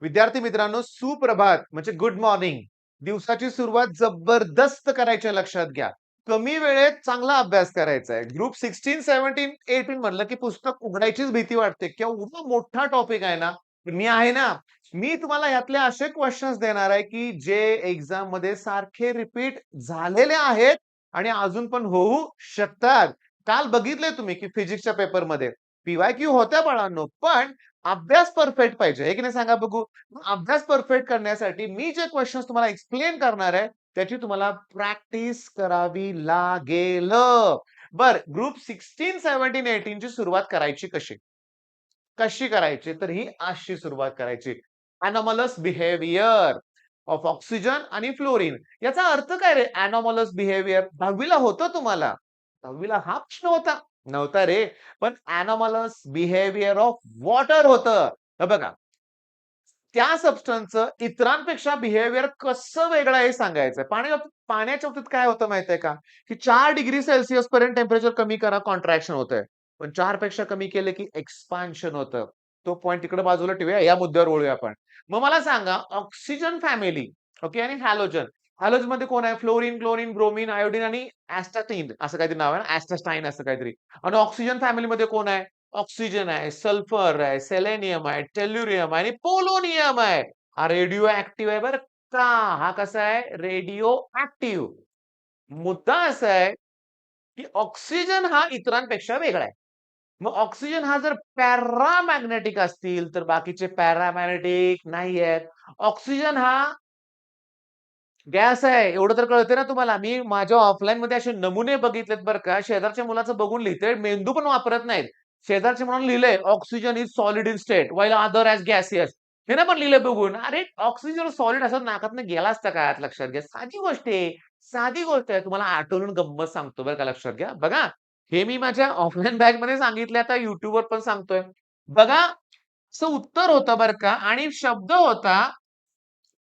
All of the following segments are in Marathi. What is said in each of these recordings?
विद्यार्थी मित्रांनो, सुप्रभात म्हणजे गुड मॉर्निंग. दिवसाची सुरुवात जबरदस्त करायची लक्षात घ्या. कमी वेळेत चांगला अभ्यास करायचा आहे. ग्रुप 16, 17, 18 म्हणलं की पुस्तक उघडायचीच भीती वाटते. केवढा मोठा टॉपिक आहे ना. मी आहे ना. मी तुम्हाला यातले असे क्वेश्चन्स देणार आहे की जे एक्झाम मध्ये सारखे रिपीट झालेले आहेत आणि अजून पण होऊ शकतात. काल बघितले तुम्ही की फिजिक्सच्या पेपरमध्ये पीवायक्यू होत्या बाळांनो, पण अभ्यास परफेक्ट पाहिजे. हे की नाही सांगा बघू? अभ्यास परफेक्ट करण्यासाठी मी जे क्वेश्चन्स तुम्हाला एक्सप्लेन करणार आहे, त्याची तुम्हाला प्रॅक्टिस करावी लागेल. बर, ग्रुप 16, 17, 18 ची सुरुवात करायची कशी? कशी करायची? तर ही अशी सुरुवात करायची. एनॉमलस बिहेवियर ऑफ ऑक्सिजन आणि फ्लोरीन. याचा अर्थ काय रे? एनॉमलस बिहेवियर 10वी ला होतं तुम्हाला. 10वी ला हा प्रश्न होता. नव्हता रे. पण एनॉमलस बिहेवियर ऑफ वॉटर होतं. हे बघा, त्या सबस्टन्सचं इतरांपेक्षा बिहेवियर कसं वेगळं आहे हे सांगायचंय. पाण्याच्या बाबतीत काय होतं माहितीये का? की 4 डिग्री सेल्सियस पर्यंत टेम्परेचर कमी करा, कॉन्ट्रॅक्शन होतंय. पण 4 पेक्षा कमी केलं की एक्सपान्शन होतं. तो पॉइंट तिकडे बाजूला ठेवूया, या मुद्द्यावर वळूया आपण. मग मला सांगा, ऑक्सिजन फॅमिली, ओके, आणि हॅलोजन. हॅलोजन मध्ये कोण आहे? फ्लोरीन, क्लोरीन, ब्रोमीन, आयोडीन आणि ॲस्टाटीन असं काहीतरी नाव आहे ना, ॲस्टास्टाईन असं काहीतरी. आणि ऑक्सिजन फॅमिलीमध्ये कोण आहे? ऑक्सिजन आहे, सल्फर आहे, सेलेनियम आहे, टेल्युरियम आहे आणि पोलोनियम आहे. हा रेडिओ ऍक्टिव्ह आहे बरं का. हा कसा आहे? Radio active. मुद्दा असा आहे की ऑक्सिजन हा इतरांपेक्षा वेगळा आहे. मग ऑक्सिजन हा जर पॅरामॅग्नेटिक असतील तर बाकीचे पॅरामॅग्नेटिक नाही आहेत. ऑक्सिजन हा गॅस आहे, एवढं तर कळतंय ना तुम्हाला. मी माझ्या ऑफलाईन मध्ये असे नमुने बघितलेत बरं का. शेजारच्या मुलाचं बघून लिहितंय, मेंदू पण वापरत नाहीत. शेजारचे म्हणून लिहिलंय, oxygen is solid in state while other as gaseous. हे ना पण लिहिलंय बघून. अरे ऑक्सिजन सॉलिड असं नाकातनं गेला असता का आत? लक्षात घ्या. साधी गोष्ट आहे. साधी गोष्ट आहे. तुम्हाला आठवून गंमत सांगतो बरं का, लक्षात घ्या. बघा, हे मी माझ्या ऑफलाईन बॅगमध्ये सांगितले, आता YouTubeवर पण सांगतोय. बघा, असं उत्तर होतं बरं का आणि शब्द होता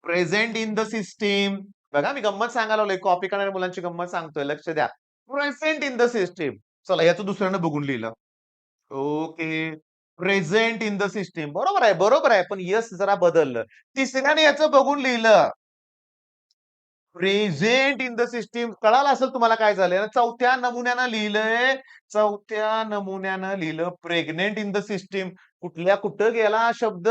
प्रेझेंट इन द सिस्टीम. बघा, मी गंमत सांगायला लागलोय. कॉपी करणाऱ्या मुलांची गंमत सांगतोय. लक्ष द्या. Present in the system. चला, याचं दुसऱ्यानं बघून लिहिलं. Okay. Present in the system. बरोबर आहे, बरोबर आहे. पण यस जरा बदललं. तिसऱ्याने याचं बघून लिहिलं. Present in the system. कळालं असेल तुम्हाला काय झालंय ना. चौथ्या नमुन्यानं लिहिलंय. चौथ्या नमुन्यानं लिहिलं प्रेग्नेंट इन द सिस्टीम. कुठल्या कुठं गेला हा शब्द?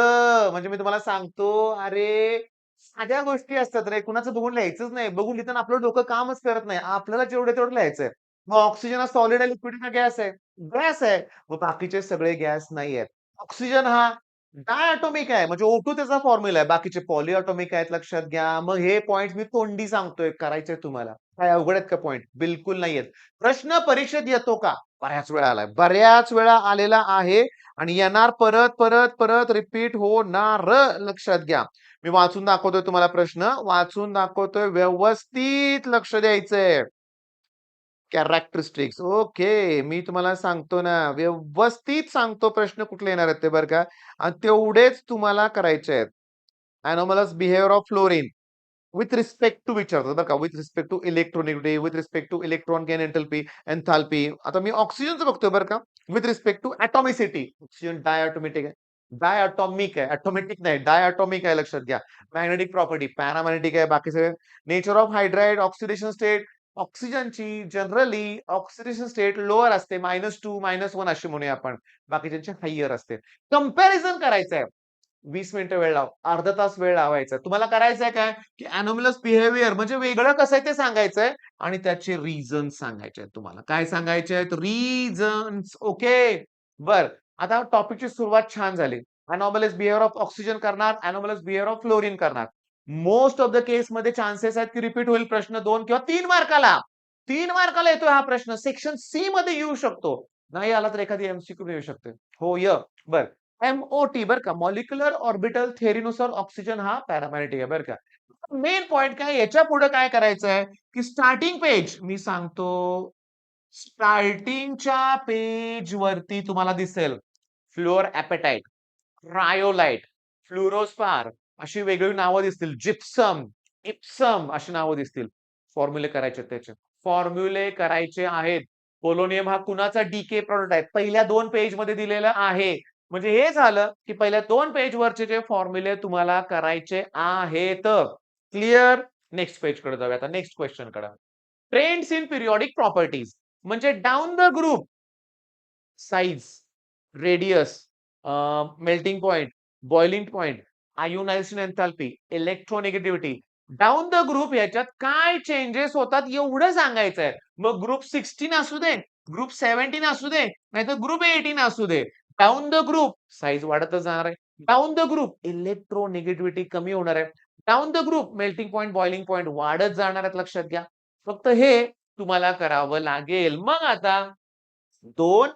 म्हणजे मी तुम्हाला सांगतो, अरे साध्या गोष्टी असतात रे. कुणाचं बघून लिहायचंच नाही. बघून लिहिताना आपलं डोकं कामच करत नाही. आपल्याला जेवढे तेवढं लिहायचंय. मग ऑक्सिजन हा सॉलिड आहे, लिक्विड आहे, गॅस आहे? गॅस आहे. मग बाकीचे सगळे गॅस नाहीयेत. ऑक्सिजन हा डायटॉमिक आहे, म्हणजे O2 त्याचा फॉर्म्युला आहे. बाकीचे पॉलिएटॉमिक आहेत, लक्षात घ्या. मग हे पॉइंट मी तोंडी सांगतोय, करायचंय तुम्हाला. काय अवघड आहेत का पॉइंट? बिलकुल नाहीयेत. प्रश्न परीक्षेत येतो का? बऱ्याच वेळा आलाय. बऱ्याच वेळा आलेला आहे आणि येणार, परत, परत, परत रिपीट होणार. लक्षात घ्या. मी वाचून दाखवतोय तुम्हाला प्रश्न. वाचून दाखवतोय, व्यवस्थित लक्ष द्यायचंय. कॅरेक्टरिस्टिक्स. ओके. मी तुम्हाला सांगतो ना, व्यवस्थित सांगतो प्रश्न कुठले येणार आहेत ते बरं का. आणि तेवढेच तुम्हाला करायचे आहेत. Anomalous behaviour of fluorine with respect to विचारतात बरं का. With respect to electronegative, with respect to electron gain enthalpy, enthalpy. आता मी ऑक्सिजनचं बघतोय बरं का. With respect to atomicity. Oxygen diatomic आहे. डायटॉमिक आहे. ॲटॉमिक नाही, डायटॉमिक आहे, लक्षात घ्या. मॅग्नेटिक प्रॉपर्टी पॅरामॅग्नेटिक आहे. बाकी सगळे nature of hydride, oxidation state. ऑक्सिजनची जनरली ऑक्सिडेशन स्टेट लोअर असते, -2, -1 अशी म्हणूया आपण. बाकीच्यांची हायर असते. कंपॅरिझन करायचंय. 20 मिनिटं वेळ लाव, अर्धा तास वेळ लावायचा. तुम्हाला करायचंय काय, की एनोमलस बिहेवियर म्हणजे वेगळं कसं आहे ते सांगायचंय आणि त्याचे रिझन्स सांगायचे आहेत तुम्हाला. काय सांगायचे आहेत? रिझन्स. ओके. बर. आता टॉपिकची सुरुवात छान झाली. एनोमलस बिहेवियर ऑफ ऑक्सिजन करणार, एनोमलस बिहेवियर ऑफ फ्लोरीन करणार. मोस्ट ऑफ द केस मध्ये चान्सेस आहेत की रिपीट होईल प्रश्न 2 किंवा 3 मार्काला. 3 मार्काला येतोय हा प्रश्न. सेक्शन सी मध्ये येऊ शकतो. नाही आला तर एखादी एमसीक्यू येऊ शकते. हो, बर. MOT बरं का, मॉलिक्युलर ऑर्बिटल थेअरीनुसार ऑक्सिजन हा पॅरामॅग्नेटिक आहे बरं का. मेन पॉइंट काय, याच्या पुढे काय करायचंय, की स्टार्टिंग पेज मी सांगतो. स्टार्टिंगच्या पेज वरती तुम्हाला दिसेल फ्लोअर ॲपेटाइट, क्रायोलाइट, फ्लोरोस्पार अशी वेगळी नावं दिसतील. जिप्सम, इप्सम अशी नावं दिसतील. फॉर्म्युले करायचे त्याचे. फॉर्म्युले करायचे आहेत. पोलोनियम हा कुणाचा डीके प्रॉडक्ट आहे? पहिल्या 2 पेज मध्ये दिलेला आहे. म्हणजे हे झालं की पहिल्या 2 पेजवरचे जे फॉर्म्युले तुम्हाला करायचे आहेत. क्लिअर? नेक्स्ट पेजकडे जाऊया आता नेक्स्ट क्वेश्चनकडे. ट्रेंड्स इन पिरियॉडिक प्रॉपर्टीज म्हणजे down the group size, radius, melting point, boiling point, ionization enthalpy, electronegativity down the group याच्यात काय चेंजेस होतात एवढं सांगायचं आहे. मग ग्रुप 16 असू दे, ग्रुप 17 असू दे, नाहीतर ग्रुप 18 असू दे. डाउन द ग्रुप साईज वाढतच जाणार आहे. डाउन द ग्रुप इलेक्ट्रोनेगेटिव्हिटी कमी होणार आहे. Down the group melting point, boiling point वाढत जाणार आहेत. लक्षात घ्या. फक्त हे तुम्हाला करावं लागेल. मग आता 2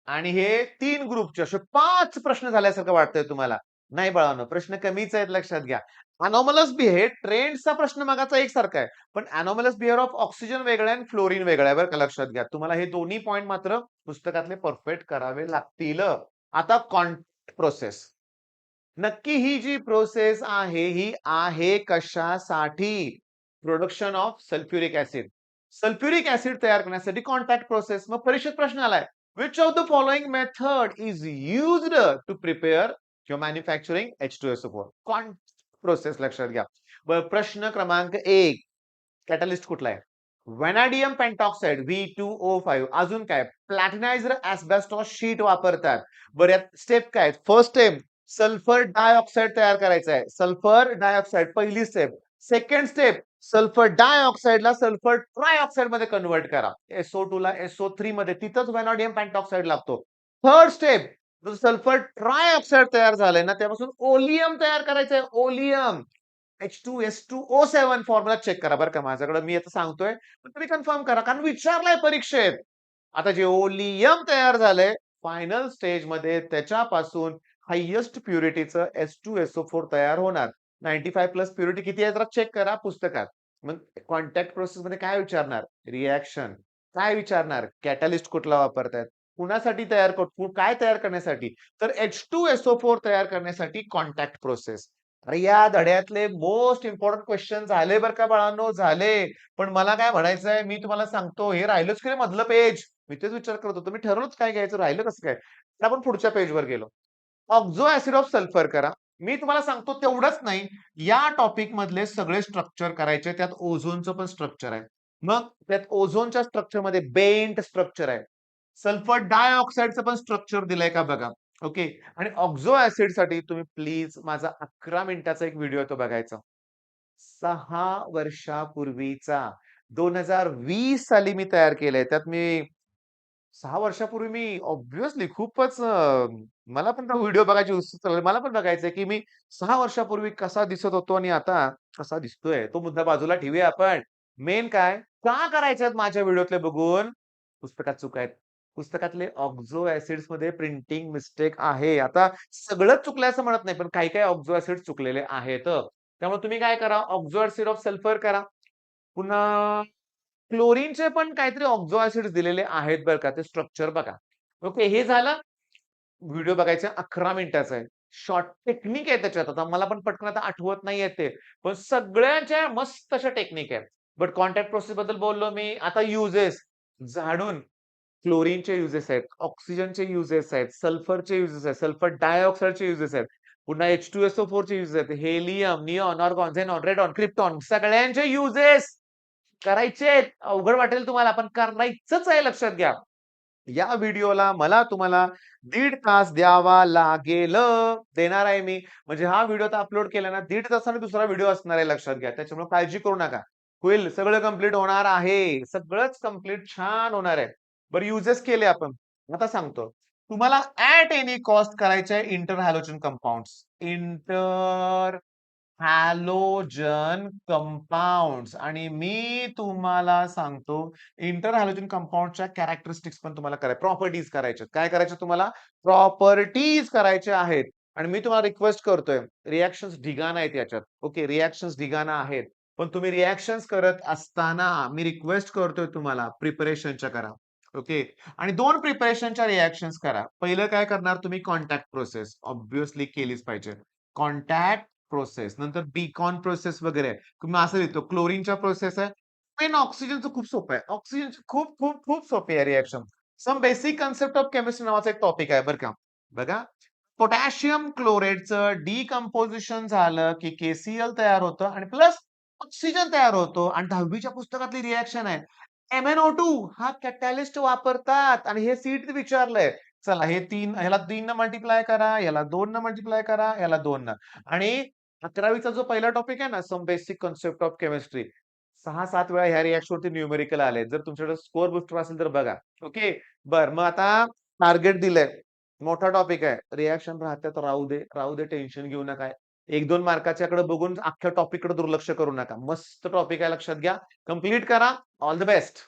आणि हे 3 ग्रुपचे असे 5 प्रश्न झाल्यासारखं वाटतंय तुम्हाला. नाही बाळांनो, प्रश्न कमीच आहेत लक्षात घ्या. अनॉमलस बिहेव ट्रेंड्सचा प्रश्न मागाचा एकसारखा आहे. पण अनॉमलस बिहेवियर ऑफ ऑक्सिजन वेगळं आहे आणि फ्लोरीन वेगळं आहे बरं का लक्षात घ्या. तुम्हाला हे दोन्ही पॉइंट मात्र पुस्तकातले परफेक्ट करावे लागतील. आता प्रोसेस. नक्की ही जी प्रोसेस आहे ही आहे कशासाठी? Production of sulphuric acid. Sulphuric acid तयार करण्यासाठी कॉन्टॅक्ट प्रोसेस. मग परीक्षेत प्रश्न आलाय. Which of the following method is used to prepare or manufacturing H2SO4? Process लक्षात घ्या. प्रश्न क्रमांक 1 कॅटलिस्ट कुठला आहे? व्हॅनाडियम पेंटॉक्साइड V2O5. अजून काय? प्लॅटिनायझर ऍस्बेस्टॉस शीट वापरतात. बरं स्टेप काय? फर्स्ट स्टेप सल्फर डायऑक्साइड तयार करायचा आहे. सल्फर डायऑक्साइड पहिली स्टेप. सेकंड स्टेप सल्फर डायऑक्साइडला सल्फर ट्रायऑक्साइड मध्ये कन्वर्ट करा. SO2 ला SO3 मध्ये तिथंच व्हॅनाडियम पेंटॉक्साइड लागतो. थर्ड स्टेप सल्फर ट्रायऑक्साइड तयार झालंय ना त्यापासून ओलियम तयार करायचंय. ओलियम H2S2O7 फॉर्म्युला चेक करा बरं का माझ्याकडे मी आता सांगतोय पण तुम्ही कन्फर्म करा कारण विचारलाय परीक्षेत. आता जे ओलियम तयार झालंय फायनल स्टेज मध्ये त्याच्यापासून हायेस्ट प्युरिटीचं H2SO4 तयार होणार. 95 प्लस प्युरिटी किती आहे जरा चेक करा पुस्तकात. मग कॉन्टॅक्ट प्रोसेस मध्ये काय विचारणार? रिएक्शन. काय विचारणार? कॅटलिस्ट कुठला वापरतायत? कुणासाठी तयार करतो? काय तयार करण्यासाठी? तर H2SO4 तयार करण्यासाठी कॉन्टॅक्ट प्रोसेस. अरे या धड्यातले मोस्ट इम्पॉर्टंट क्वेश्चन झाले बरं का बाळांनो झाले. पण मला काय म्हणायचंय मी तुम्हाला सांगतो हे राहिलंच की मधलं पेज. मी तेच विचार करत होतो. मी ठरवलंच काय घ्यायचं राहिलं कसं काय? तर आपण पुढच्या पेजवर गेलो. ऑक्झो ऍसिड ऑफ सल्फर करा. मी तुम्हाला सांगतो तेवढंच नाही. या टॉपिक मधले सगळे स्ट्रक्चर करायचे त्यात ओझोनचं पण स्ट्रक्चर आहे. मग त्यात ओझोनच्या स्ट्रक्चर मध्ये बेंट स्ट्रक्चर आहे. सल्फर डायऑक्साइडचं पण स्ट्रक्चर दिलंय का बघा. ओके आणि ऑक्झो ऍसिड साठी तुम्ही प्लीज माझा 11 मिनिटाचा एक व्हिडिओ तो बघायचा. 6 वर्षापूर्वीचा 2020 साली मी तयार केलंय. त्यात मी 6 वर्षापूर्वी मी ऑब्व्हियसली खूपच मला पण तो व्हिडिओ बघायची उत्सुकता लागली. मला पण बघायचंय, की मी 6 वर्षापूर्वी कसा दिसत होतो आणि आता कसा दिसतोय. तो मुद्दा बाजूला ठेवूया आपण. मेन काय? का करायच्यात माझ्या व्हिडिओतले बघून? पुस्तकात चुका आहेत. पुस्तकातले ऑक्झो ऍसिड्स मध्ये प्रिंटिंग मिस्टेक आहे. आता सगळंच चुकलंय असं म्हणत नाही, पण काही-काही ऑक्झो ऍसिड्स चुकलेले आहेत. त्यामुळे तुम्ही काय करा, ऑक्झो ऍसिड ऑफ सल्फर करा. पुन्हा क्लोरीनचे पण काहीतरी ऑक्झो ऍसिड्स दिलेले आहेत बरं का. ते स्ट्रक्चर बघा. ओके हे झालं. व्हिडिओ बघायचा 11 मिनिटाचा आहे. शॉर्ट टेक्निक आहे त्याच्यात. आता मला पण पटकन आता आठवत नाहीये ते. पण सगळ्यांच्या मस्त अशा टेक्निक आहेत. बट कॉन्टॅक्ट प्रोसेस बद्दल बोललो मी. आता युजेस झाडून क्लोरीनचे युजेस आहेत, ऑक्सिजनचे युजेस आहेत, सल्फरचे युजेस आहेत, सल्फर डायऑक्साइडचे युजेस आहेत. पुन्हा H2SO4 चे युजेस आहेत. Helium, neon, argon, xenon, radon, krypton सगळ्यांचे युजेस करायचेत. अवघड वाटेल तुम्हाला पण करायचंच आहे लक्षात घ्या. या व्हिडिओला मला तुम्हाला 1.5 तास द्यावा लागेल. देणार आहे मी. म्हणजे हा व्हिडिओ आता अपलोड केला ना 1.5 तासाने दुसरा व्हिडिओ असणार आहे लक्षात घ्या. त्याच्यामुळे काळजी करू नका. होईल सगळं कंप्लीट होणार आहे. सगळंच कंप्लीट छान होणार आहे. बरं युजेस केले आपण. आता सांगतो. तुम्हाला ॲट एनी कॉस्ट करायचे आहे inter halogen compounds. Inter halogen compounds आणि मी तुम्हाला सांगतो इंटर हॅलोजन कंपाउंडच्या कॅरेक्टरिस्टिक्स पण तुम्हाला करायचे प्रॉपर्टीज करायचे काय करायचे तुम्हाला प्रॉपर्टीज करायचे आहेत आणि मी तुम्हाला रिक्वेस्ट करतोय रिएक्शन्स ढिगाण आहेत याच्यात ओके रिएक्शन्स ढिगाणा आहेत पण तुम्ही रिएक्शन्स करत असताना मी रिक्वेस्ट करतोय तुम्हाला प्रिपरेशनच्या करा ओके आणि 2 प्रिपरेशनच्या रिएक्शन्स करा पहिलं काय करणार तुम्ही कॉन्टॅक्ट प्रोसेस ऑब्व्हियसली केलीच पाहिजे कॉन्टॅक्ट प्रोसेस नंतर बीकॉन प्रोसेस वगैरे आहे. तुम्ही असं लिहितो क्लोरीनच्या प्रोसेस आहे. पण ऑक्सिजनचं खूप सोपं आहे. ऑक्सिजनची खूप खूप खूप सोपी आहे reaction. Some basic concept of chemistry नावाचा एक टॉपिक आहे बरं का. बघा, पोटॅशियम क्लोराइडचं डिकम्पोझिशन झालं की KCl तयार होतं आणि प्लस ऑक्सिजन तयार होतो आणि 10वीच्या पुस्तकातली रिएक्शन आहे. MnO2 हा कॅटॅलिस्ट वापरतात आणि हे सीट विचारलंय. चला हे 3 ह्याला 3 न मल्टिप्लाय करा, याला 2 न मल्टिप्लाय करा, याला 2 न आणि 11वीचा जो पहिला टॉपिक आहे ना, some basic concept of chemistry 6-7 वेळा ह्या रिएक्शनवरती न्यूमेरिकल आले. जर तुमच्याकडे स्कोर बुस्टर असेल तर बघा. ओके. बरं मग आता टार्गेट दिलंय. मोठा टॉपिक आहे. रिएक्शन राहतात राहू दे, राहू दे टेन्शन घेऊ नका. 1-2 मार्काच्याकडे बघून अख्ख्या टॉपिककडे दुर्लक्ष करू नका. मस्त टॉपिक आहे लक्षात घ्या. कंप्लीट करा. All the best.